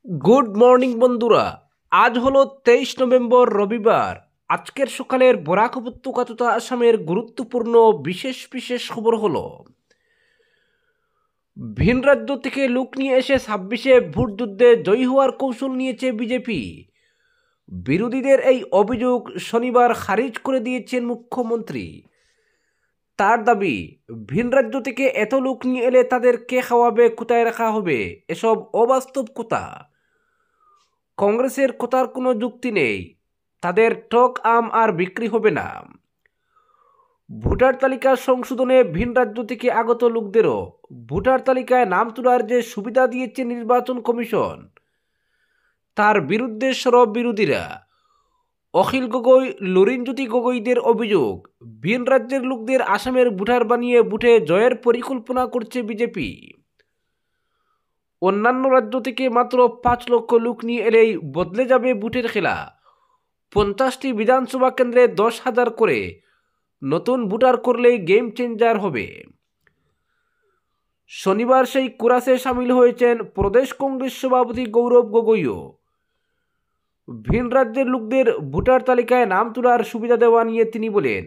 Good morning বন্ধুরা। আজ হলো 23 নভেম্বর, রবিবার। আজকের সকালের বরাক উপত্যকা তথা আসামের গুরুত্বপূর্ণ বিশেষ বিশেষ খবর হলো, ভিন রাজ্য থেকে লোক নিয়ে এসে 26-এ ভোট যুদ্ধে জয়ী হওয়ার কৌশল নিয়েছে বিজেপি। বিরোধীদের এই অভিযোগ শনিবার খারিজ করে দিয়েছেন মুখ্যমন্ত্রী। তার দাবি, ভিন রাজ্য থেকে এত লোক নিয়ে এলে তাদের কে খাওয়াবে, কোথায় রাখা হবে, এসব অবাস্তব কথা। কংগ্রেসের কথার কোনো যুক্তি নেই, তাদের টক আম আর বিক্রি হবে না। ভোটার তালিকা সংশোধনে ভিন রাজ্য থেকে আগত লোকদেরও ভোটার তালিকায় নাম তোলার যে সুবিধা দিয়েছে নির্বাচন কমিশন, তার বিরুদ্ধে সরব বিরোধীরা। অখিল গগৈ, লরিনজ্যোতি গগৈদের অভিযোগ, ভিন রাজ্যের লোকদের আসামের ভোটার বানিয়ে ভোটে জয়ের পরিকল্পনা করছে বিজেপি। অন্যান্য রাজ্য থেকে মাত্র 5 লক্ষ লোক নিয়ে এলেই বদলে যাবে ভোটের খেলা। 50টি বিধানসভা কেন্দ্রে 10,000 করে নতুন ভোটার করলেই গেম চেঞ্জার হবে। শনিবার সেই কোরাসে সামিল হয়েছেন প্রদেশ কংগ্রেস সভাপতি গৌরব গগৈও। ভিন রাজ্যের লোকদের ভোটার তালিকায় নাম তোলার সুবিধা দেওয়া নিয়ে তিনি বলেন,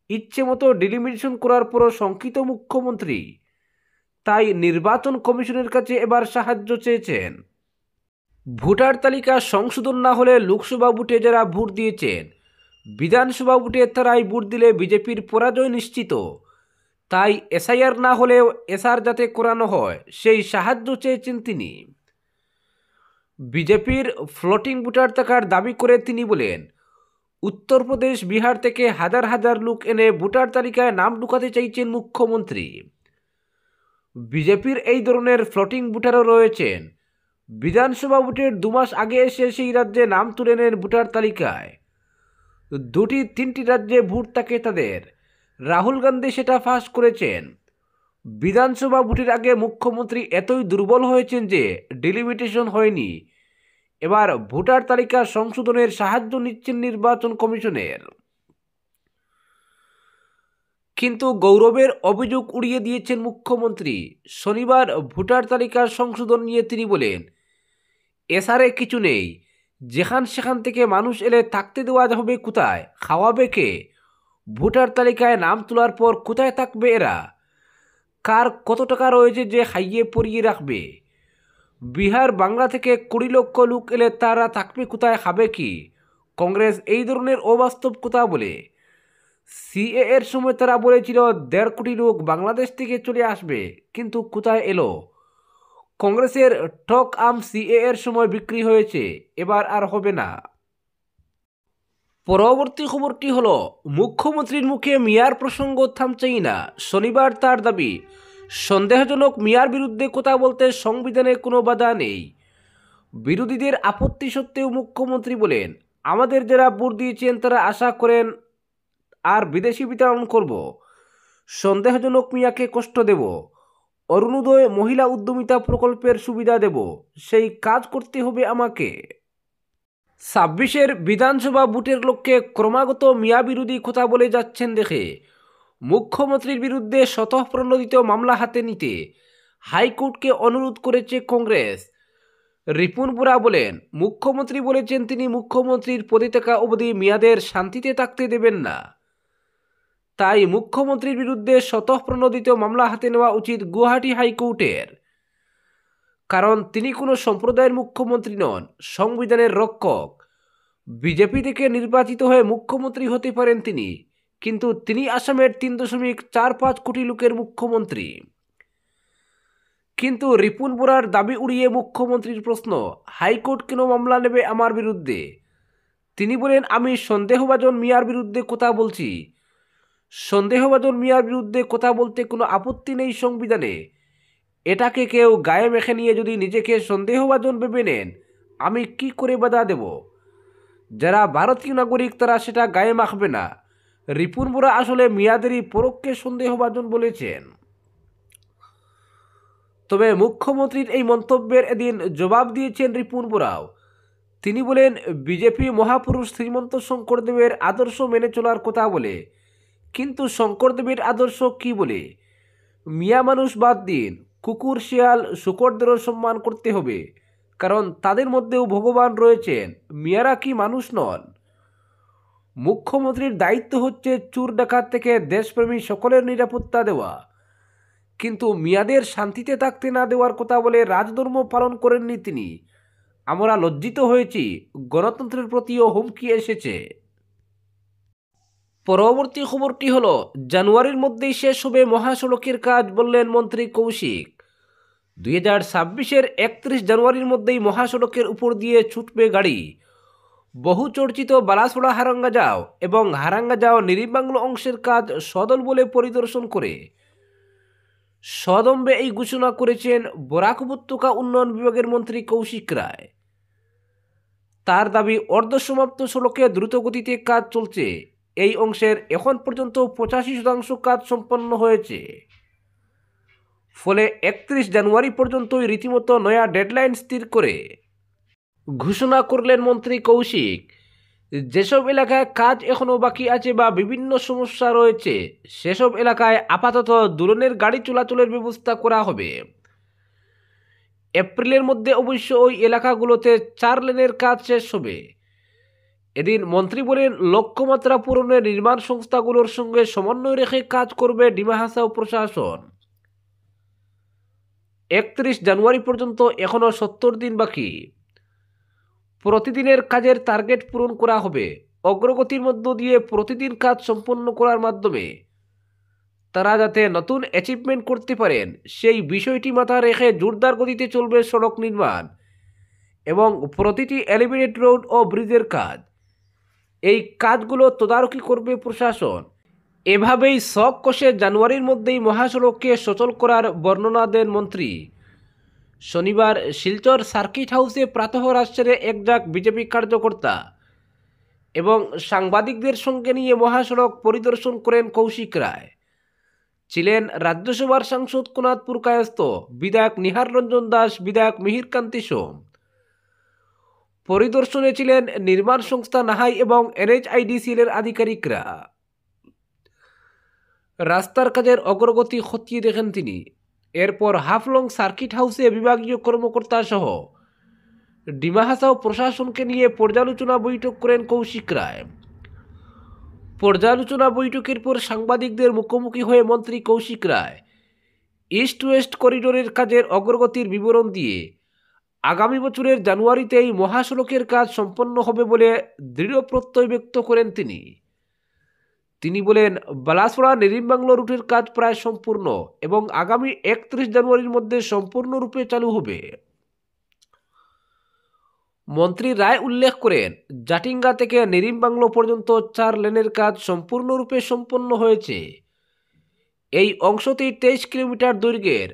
ইচ্ছে মতো ডিলিমিটেশন করার পরও শঙ্কিত মুখ্যমন্ত্রী, তাই নির্বাচন কমিশনের কাছে এবার সাহায্য চেয়েছেন। ভোটার তালিকা সংশোধন না হলে লোকসভা ভোটে যারা ভোট দিয়েছেন, বিধানসভা ভোটে তারাই ভোট দিলে বিজেপির পরাজয় নিশ্চিত। তাই এসআইআর না হলেও এসআর যাতে করানো হয় সেই সাহায্য চেয়েছেন তিনি। বিজেপির ফ্লোটিং ভোটার থাকার দাবি করে তিনি বলেন, উত্তরপ্রদেশ, বিহার থেকে হাজার হাজার লোক এনে ভোটার তালিকায় নাম ঢুকাতে চাইছেন মুখ্যমন্ত্রী। বিজেপির এই ধরনের ফ্লোটিং ভোটারও রয়েছেন, বিধানসভা ভোটের 2 মাস আগে এসে সেই রাজ্যে নাম তুলে নেন ভোটার তালিকায়। 2-3টি রাজ্যে ভোট থাকে তাদের। রাহুল গান্ধী সেটা ফাঁস করেছেন। বিধানসভা ভোটের আগে মুখ্যমন্ত্রী এতই দুর্বল হয়েছেন যে ডিলিমিটেশন হয়নি। এবার ভোটার তালিকা সংশোধনের সাহায্য নিচ্ছেন নির্বাচন কমিশনের। কিন্তু গৌরবের অভিযোগ উড়িয়ে দিয়েছেন মুখ্যমন্ত্রী। শনিবার ভোটার তালিকা সংশোধন নিয়ে তিনি বলেন, এসআরে কিছু নেই, যেখান সেখান থেকে মানুষ এলে থাকতে দেওয়া হবে কোথায়, খাওয়াবে কে, ভোটার তালিকায় নাম তোলার পর কোথায় থাকবে এরা, কার কত টাকা রয়েছে যে খাইয়ে পরিয়ে রাখবে। বিহার, বাংলা থেকে 20 লক্ষ লোক এলে তারা থাকবে কোথায়, খাবে কি। কংগ্রেস এই ধরনের অবাস্তব কথা বলে। সিএ এর সময় তারা বলেছিল 1.5 কোটি লোক বাংলাদেশ থেকে চলে আসবে, কিন্তু কোথায় এলো। কংগ্রেসের টক আম সিএ এর সময় বিক্রি হয়েছে, এবার আর হবে না। পরবর্তী খবরটি হলো, মুখ্যমন্ত্রীর মুখে মিয়ার প্রসঙ্গ থামছেই না। শনিবার তার দাবি, সন্দেহজনক মিয়ার বিরুদ্ধে কথা বলতে সংবিধানে কোনো বাধা নেই। বিরোধীদের আপত্তি সত্ত্বেও মুখ্যমন্ত্রী বলেন, আমাদের যারা ভোট দিয়েছেন তারা আশা করেন আর বিদেশি বিতরণ করব, সন্দেহজনক মিয়াকে কষ্ট দেব, অরুণোদয় মহিলা উদ্যমিতা প্রকল্পের সুবিধা দেব, সেই কাজ করতে হবে আমাকে। 26-এর বিধানসভা ভোটের লক্ষ্যে ক্রমাগত মিয়া বিরোধী কথা বলে যাচ্ছেন দেখে মুখ্যমন্ত্রীর বিরুদ্ধে স্বতঃপ্রণোদিত মামলা হাতে নিতে হাইকোর্টকে অনুরোধ করেছে কংগ্রেস। রিপুন বোরা বলেন, মুখ্যমন্ত্রী বলেছেন তিনি মুখ্যমন্ত্রীর পদে থাকা অবধি মিয়াদের শান্তিতে থাকতে দেবেন না। তাই মুখ্যমন্ত্রীর বিরুদ্ধে স্বতঃপ্রণোদিত মামলা হাতে নেওয়া উচিত গুয়াহাটি হাইকোর্টের। কারণ তিনি কোনো সম্প্রদায়ের মুখ্যমন্ত্রী নন, সংবিধানের রক্ষক। বিজেপি থেকে নির্বাচিত হয়ে মুখ্যমন্ত্রী হতে পারেন তিনি, কিন্তু তিনি আসামের 3.45 কোটি লোকের মুখ্যমন্ত্রী। কিন্তু রিপুন বোরার দাবি উড়িয়ে মুখ্যমন্ত্রীর প্রশ্ন, হাইকোর্ট কেন মামলা নেবে আমার বিরুদ্ধে। তিনি বলেন, আমি সন্দেহভাজন মিয়ার বিরুদ্ধে কথা বলছি। সন্দেহভাজন মিয়ার বিরুদ্ধে কথা বলতে কোনো আপত্তি নেই সংবিধানে। এটাকে কেউ গায়ে মেখে নিয়ে যদি নিজেকে সন্দেহভাজন ভেবে নেন, আমি কি করে বাধা দেব। যারা ভারতীয় নাগরিক তারা সেটা গায়ে মাখবে না। রিপুন বোরা আসলে মিয়াদেরই পরোক্ষে সন্দেহভাজন বলেছেন। তবে মুখ্যমন্ত্রীর এই মন্তব্যের এদিন জবাব দিয়েছেন রিপুন বোরাও। তিনি বলেন, বিজেপি মহাপুরুষ শ্রীমন্ত শঙ্করদেবের আদর্শ মেনে চলার কথা বলে, কিন্তু শঙ্করদেবের আদর্শ কি বলে। মিয়া মানুষ বাদ দিন, কুকুর, শিয়াল, শূকরদেরও সম্মান করতে হবে, কারণ তাদের মধ্যেও ভগবান রয়েছেন। মিয়ারা কি মানুষ নন? মুখ্যমন্ত্রীর দায়িত্ব হচ্ছে চোর ডাকাত থেকে দেশপ্রেমী সকলের নিরাপত্তা দেওয়া, কিন্তু মিয়াদের শান্তিতে থাকতে না দেওয়ার কথা বলে রাজধর্ম পালন করেননি তিনি। আমরা লজ্জিত হয়েছি, গণতন্ত্রের প্রতিও হুমকি এসেছে। পরবর্তী খবরটি হলো, জানুয়ারির মধ্যেই শেষ হবে মহাসড়কের কাজ, বললেন মন্ত্রী কৌশিক। 2026-এর 31 জানুয়ারির মধ্যেই মহাসড়কের উপর দিয়ে ছুটবে গাড়ি। বহু চর্চিত বালাসোড়া হারাঙ্গাজাও এবং হারাঙ্গাজাও নিরিমবাংলো অংশের কাজ সদল বলে পরিদর্শন করে সদম্বে এই ঘোষণা করেছেন বরাক উপত্যকা উন্নয়ন বিভাগের মন্ত্রী কৌশিক রায়। তার দাবি, অর্ধসমাপ্ত সড়কে দ্রুতগতিতে কাজ চলছে। এই অংশের এখন পর্যন্ত 85% কাজ সম্পন্ন হয়েছে। ফলে 31 জানুয়ারি পর্যন্তই রীতিমতো নয়া ডেডলাইন স্থির করে ঘোষণা করলেন মন্ত্রী কৌশিক। যেসব এলাকায় কাজ এখনও বাকি আছে বা বিভিন্ন সমস্যা রয়েছে, সেসব এলাকায় আপাতত দুলনের গাড়ি চলাচলের ব্যবস্থা করা হবে। এপ্রিলের মধ্যে অবশ্য ওই এলাকাগুলোতে 4 লেনের কাজ শেষ হবে। এদিন মন্ত্রী বলেন, লক্ষ্যমাত্রা পূরণে নির্মাণ সংস্থাগুলোর সঙ্গে সমন্বয় রেখে কাজ করবে ডিমা হাসাও প্রশাসন। 31 জানুয়ারি পর্যন্ত এখনও 70 দিন বাকি। প্রতিদিনের কাজের টার্গেট পূরণ করা হবে। অগ্রগতির মধ্য দিয়ে প্রতিদিন কাজ সম্পন্ন করার মাধ্যমে তারা যাতে নতুন অ্যাচিভমেন্ট করতে পারেন, সেই বিষয়টি মাথায় রেখে জোরদার গতিতে চলবে সড়ক নির্মাণ এবং প্রতিটি এলিভেটেড রোড ও ব্রিজের কাজ। এই কাজগুলো তদারকি করবে প্রশাসন। এভাবেই শখ কষে জানুয়ারির মধ্যেই মহাসড়ককে সচল করার বর্ণনা দেন মন্ত্রী। শনিবার শিলচর সার্কিট হাউসে প্রাতঃ রাজশাহীর একজাক বিজেপি কার্যকর্তা এবং সাংবাদিকদের সঙ্গে নিয়ে মহাসড়ক পরিদর্শন করেন কৌশিক রায়। ছিলেন রাজ্যসভার সাংসদ কোনাদপুর কায়স্থ, বিধায়ক নিহার রঞ্জন দাস, বিধায়ক মিহিরকান্তি সোম। পরিদর্শনে ছিলেন নির্মাণ সংস্থা নাহাই এবং NHIDCL এর আধিকারিকরা। রাস্তার কাজের অগ্রগতি খতিয়ে দেখেন তিনি। এরপর হাফলং সার্কিট হাউসে বিভাগীয় কর্মকর্তা সহ ডিমা হাসাও প্রশাসনকে নিয়ে পর্যালোচনা বৈঠক করেন কৌশিক রায়। পর্যালোচনা বৈঠকের পর সাংবাদিকদের মুখোমুখি হয়ে মন্ত্রী কৌশিক রায় ইস্ট ওয়েস্ট করিডোরের কাজের অগ্রগতির বিবরণ দিয়ে আগামী বছরের জানুয়ারিতেই মহাসড়কের কাজ সম্পন্ন হবে বলে দৃঢ় প্রত্যয় ব্যক্ত করেন তিনি বলেন, বালাসোড়া নিরিমবাংলো রুটের কাজ প্রায় সম্পূর্ণ এবং আগামী 31 জানুয়ারির মধ্যে সম্পূর্ণরূপে চালু হবে। মন্ত্রী রায় উল্লেখ করেন, জাটিঙ্গা থেকে নিরিমবাংলো পর্যন্ত 4 লেনের কাজ সম্পূর্ণরূপে সম্পন্ন হয়েছে। এই অংশটি 23 কিলোমিটার দৈর্ঘ্যের,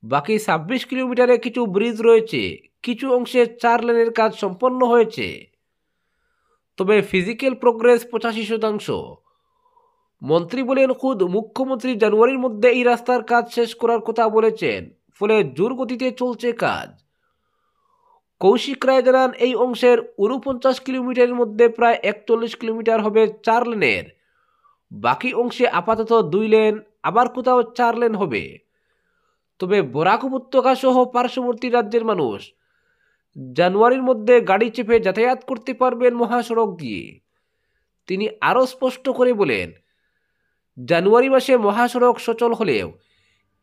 বাকি 26 কিলোমিটারে কিছু ব্রিজ রয়েছে। কিছু অংশে 4 লেনের কাজ সম্পন্ন হয়েছে, তবে ফিজিক্যাল প্রোগ্রেস 85%। মন্ত্রী বলেন, খুদ মুখ্যমন্ত্রী জানুয়ারির মধ্যে এই রাস্তার কাজ শেষ করার কথা বলেছেন, ফলে জোর গতিতে চলছে কাজ। কৌশিক রায় জানান, এই অংশের 49 কিলোমিটারের মধ্যে প্রায় 41 কিলোমিটার হবে 4 লেনের। বাকি অংশে আপাতত 2 লেন, আবার কোথাও 4 লেন হবে। তবে বরাক উপত্যকা সহ পার্শ্ববর্তী রাজ্যের মানুষ জানুয়ারির মধ্যে গাড়ি চেপে যাতায়াত করতে পারবেন মহাসড়ক দিয়ে। তিনি আরও স্পষ্ট করে বলেন, জানুয়ারি মাসে মহাসড়ক সচল হলেও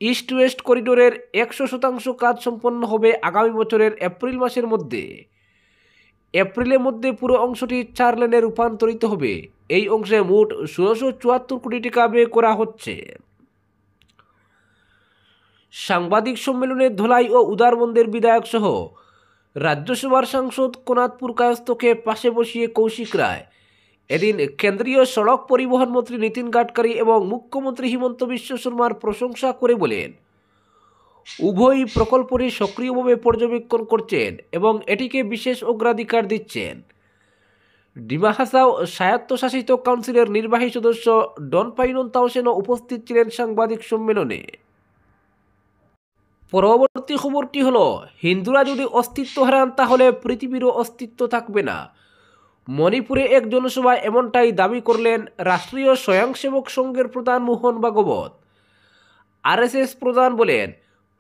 ইস্ট ওয়েস্ট করিডোরের 100% কাজ সম্পন্ন হবে আগামী বছরের এপ্রিল মাসের মধ্যে। এপ্রিলের মধ্যে পুরো অংশটি 4 লেনে রূপান্তরিত হবে। এই অংশে মোট 1674 কোটি টাকা ব্যয় করা হচ্ছে। সাংবাদিক সম্মেলনে ধলাই ও উদারবন্দের বিধায়ক সহ রাজ্যসভার সাংসদ কোনাদপুর কায়স্থকে পাশে বসিয়ে কৌশিক রায় এদিন কেন্দ্রীয় সড়ক পরিবহন মন্ত্রী নীতিন গাডকারি এবং মুখ্যমন্ত্রী হিমন্ত বিশ্ব শর্মার প্রশংসা করে বলেন, উভয়ই প্রকল্পটি সক্রিয়ভাবে পর্যবেক্ষণ করছেন এবং এটিকে বিশেষ অগ্রাধিকার দিচ্ছেন। ডিমা হাসাও স্বায়ত্তশাসিত কাউন্সিলের নির্বাহী সদস্য ডন পাইনন তাওসেনও উপস্থিত ছিলেন সাংবাদিক সম্মেলনে। পরবর্তী খবরটি হলো, হিন্দুরা যদি অস্তিত্ব হারান তাহলে পৃথিবীরও অস্তিত্ব থাকবে না। মণিপুরে এক জনসভায় এমনটাই দাবি করলেন রাষ্ট্রীয় স্বয়ংসেবক সংঘের প্রধান মোহন ভাগবত। RSS প্রধান বলেন,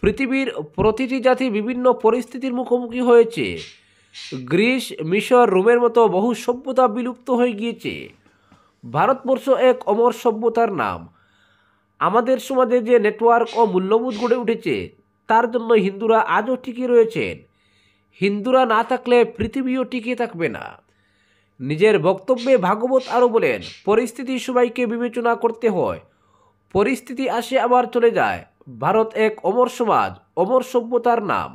পৃথিবীর প্রতিটি জাতি বিভিন্ন পরিস্থিতির মুখোমুখি হয়েছে। গ্রিস, মিশর, রোমের মতো বহু সভ্যতা বিলুপ্ত হয়ে গিয়েছে। ভারতবর্ষ এক অমর সভ্যতার নাম। আমাদের সমাজে যে নেটওয়ার্ক ও মূল্যবোধ গড়ে উঠেছে তার জন্য হিন্দুরা আজও টিকে রয়েছেন। হিন্দুরা না থাকলে পৃথিবীও টিকে থাকবে না। নিজের বক্তব্যে ভাগবত আরও বলেন, পরিস্থিতি সবাইকে বিবেচনা করতে হয়। পরিস্থিতি আসে আবার চলে যায়। ভারত এক অমর সমাজ, অমর সভ্যতার নাম।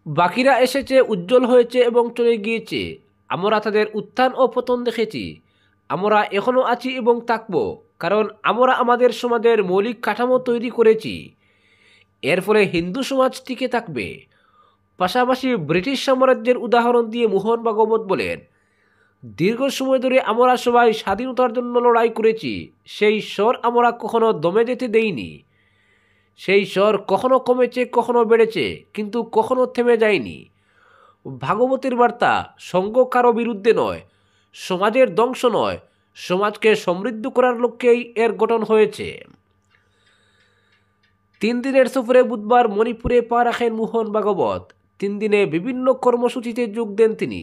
বাকিরা এসেছে, উজ্জ্বল হয়েছে এবং চলে গিয়েছে। আমরা তাদের উত্থান ও পতন দেখেছি। আমরা এখনও আছি এবং থাকব, কারণ আমরা আমাদের সমাজের মৌলিক কাঠামো তৈরি করেছি। এর ফলে হিন্দু সমাজ টিকে থাকবে। পাশাপাশি ব্রিটিশ সাম্রাজ্যের উদাহরণ দিয়ে মোহন ভাগবত বলেন, দীর্ঘ সময় ধরে আমরা সবাই স্বাধীনতার জন্য লড়াই করেছি। সেই স্বর আমরা কখনো দমে যেতে দেইনি। সেই স্বর কখনো কমেছে, কখনো বেড়েছে, কিন্তু কখনো থেমে যায়নি। ভাগবতের বার্তা সঙ্গ কারো বিরুদ্ধে নয়, সমাজের ধ্বংস নয়, সমাজকে সমৃদ্ধ করার লক্ষ্যেই এর গঠন হয়েছে। 3 দিনের সফরে বুধবার মণিপুরে পা রাখেন মোহন ভাগবত। 3 দিনে বিভিন্ন কর্মসূচিতে যোগ দেন তিনি।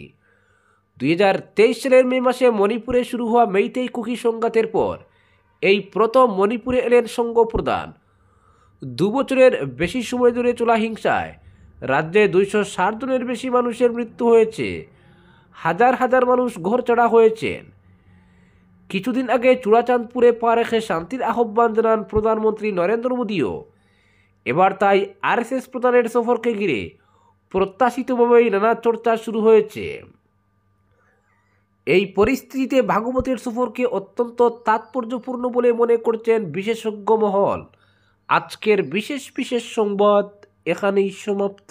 2023 সালের মে মাসে মণিপুরে শুরু হওয়া মেইতেই কুকি সংঘাতের পর এই প্রথম মণিপুরে এলেন সঙ্গ প্রধান। 2 বছরের বেশি সময় ধরে চলা হিংসায় রাজ্যে 260 জনের বেশি মানুষের মৃত্যু হয়েছে। হাজার হাজার মানুষ ঘরছাড়া হয়েছেন। কিছুদিন আগে চূড়াচাঁদপুরে পা রেখে শান্তির আহ্বান জানান প্রধানমন্ত্রী নরেন্দ্র মোদীও। এবার তাই আরএসএস প্রধানের সফরকে ঘিরে প্রত্যাশিতভাবেই নানা চর্চা শুরু হয়েছে। এই পরিস্থিতিতে ভাগবতের সফরকে অত্যন্ত তাৎপর্যপূর্ণ বলে মনে করছেন বিশেষজ্ঞ মহল। আজকের বিশেষ সংবাদ এখানেই সমাপ্ত।